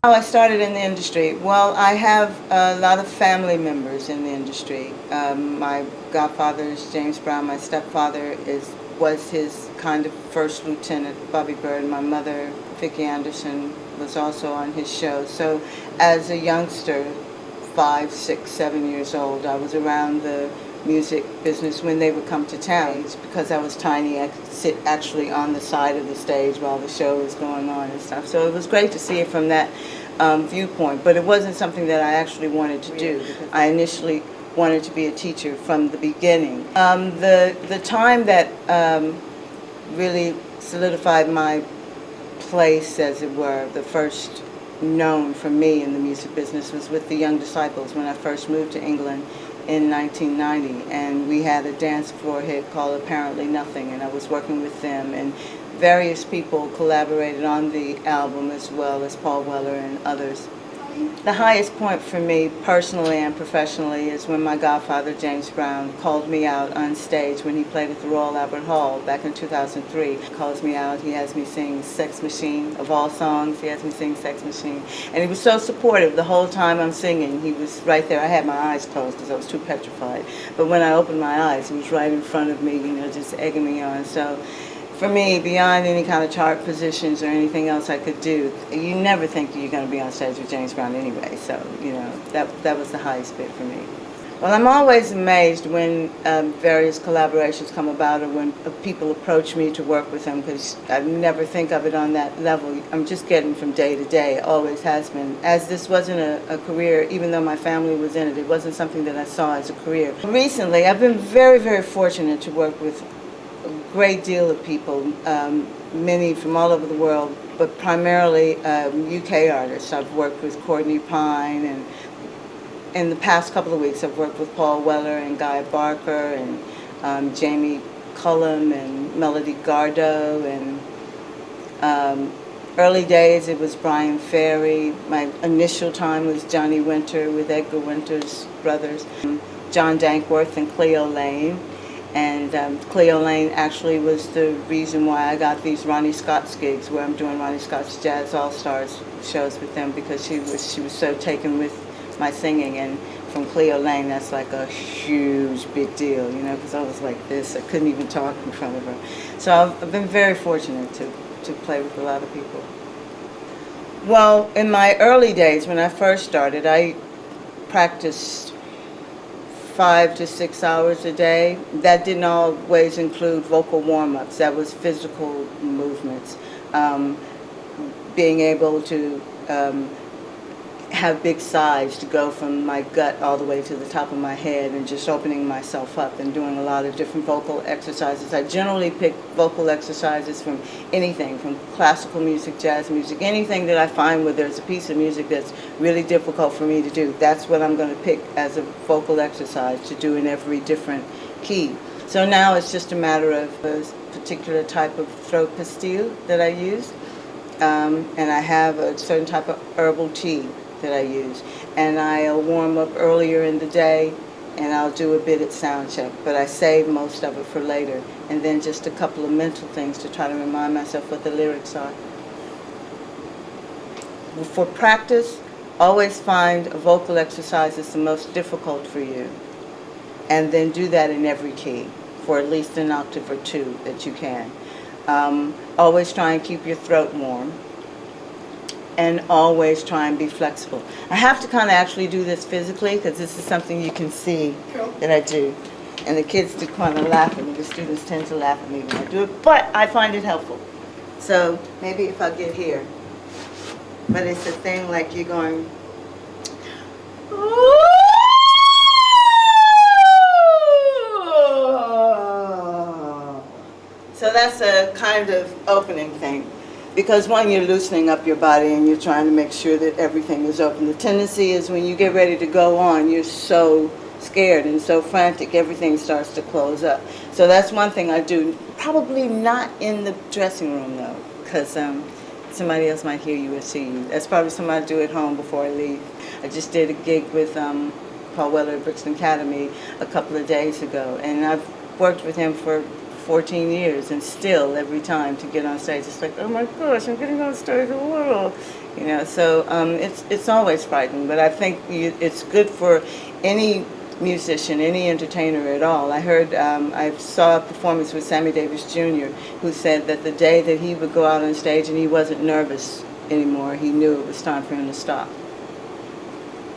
How I started in the industry. Well, I have a lot of family members in the industry. My godfather is James Brown. My stepfather was his kind of first lieutenant, Bobby Bird. My mother, Vicki Anderson, was also on his show. So as a youngster, 5, 6, 7 years old, I was around the music business when they would come to town. Because I was tiny, I could sit actually on the side of the stage while the show was going on and stuff. So it was great to see it from that viewpoint, but it wasn't something that I actually wanted to do. I initially wanted to be a teacher from the beginning. The time that really solidified my place, as it were, the first known for me in the music business, was with the Young Disciples when I first moved to England in 1990, and we had a dance floor hit called Apparently Nothing, and I was working with them, and various people collaborated on the album as well as Paul Weller and others. The highest point for me personally and professionally is when my godfather James Brown called me out on stage when he played at the Royal Albert Hall back in 2003. He calls me out, he has me sing Sex Machine. Of all songs, he has me sing Sex Machine. And he was so supportive the whole time I'm singing. He was right there. I had my eyes closed because I was too petrified. But when I opened my eyes, he was right in front of me, just egging me on. So for me, beyond any kind of chart positions or anything else I could do, you never think you're going to be on stage with James Brown anyway. So, that was the highest bit for me. Well, I'm always amazed when various collaborations come about or when people approach me to work with them, because I never think of it on that level. I'm just getting from day to day. It always has been. As this wasn't a career, even though my family was in it, it wasn't something that I saw as a career. Recently, I've been very, very fortunate to work with a great deal of people, many from all over the world, but primarily UK artists. I've worked with Courtney Pine, and in the past couple of weeks I've worked with Paul Weller and Guy Barker and Jamie Cullum and Melody Gardot, and early days it was Brian Ferry. My initial time was Johnny Winter with Edgar Winter's brothers, John Dankworth and Cleo Lane. And Cleo Lane actually was the reason why I got these Ronnie Scott's gigs, where I'm doing Ronnie Scott's Jazz All-Stars shows with them, because she was so taken with my singing. And from Cleo Lane, that's like a huge big deal, because I was like this. I couldn't even talk in front of her. So I've been very fortunate to play with a lot of people. Well, in my early days, when I first started, I practiced 5 to 6 hours a day. That didn't always include vocal warm-ups. That was physical movements. Being able to have big sighs to go from my gut all the way to the top of my head, and just opening myself up and doing a lot of different vocal exercises. I generally pick vocal exercises from anything, from classical music, jazz music, anything that I find where there's a piece of music that's really difficult for me to do. That's what I'm going to pick as a vocal exercise to do in every different key. So now it's just a matter of a particular type of throat pastille that I use, and I have a certain type of herbal tea that I use, and I'll warm up earlier in the day, and I'll do a bit at sound check, but I save most of it for later, and then just a couple of mental things to try to remind myself what the lyrics are. For practice, always find a vocal exercise that's the most difficult for you, and then do that in every key for at least an octave or two that you can. Always try and keep your throat warm, and always try and be flexible. I have to kind of actually do this physically, because this is something you can see that I do. And the kids do kind of laugh at me. The students tend to laugh at me when I do it, but I find it helpful. So maybe if I get here. But it's a thing like you're going, so that's a kind of opening thing. Because when you're loosening up your body and you're trying to make sure that everything is open, the tendency is when you get ready to go on, you're so scared and so frantic, everything starts to close up. So that's one thing I do. Probably not in the dressing room, though, because somebody else might hear you or see you. That's probably something I do at home before I leave. I just did a gig with Paul Weller at Brixton Academy a couple of days ago, and I've worked with him for 14 years, and still every time to get on stage, it's like, oh my gosh, I'm getting on stage, oh. So it's always frightening, but I think it's good for any musician, any entertainer at all. I saw a performance with Sammy Davis Jr., who said that the day that he would go out on stage and he wasn't nervous anymore, he knew it was time for him to stop.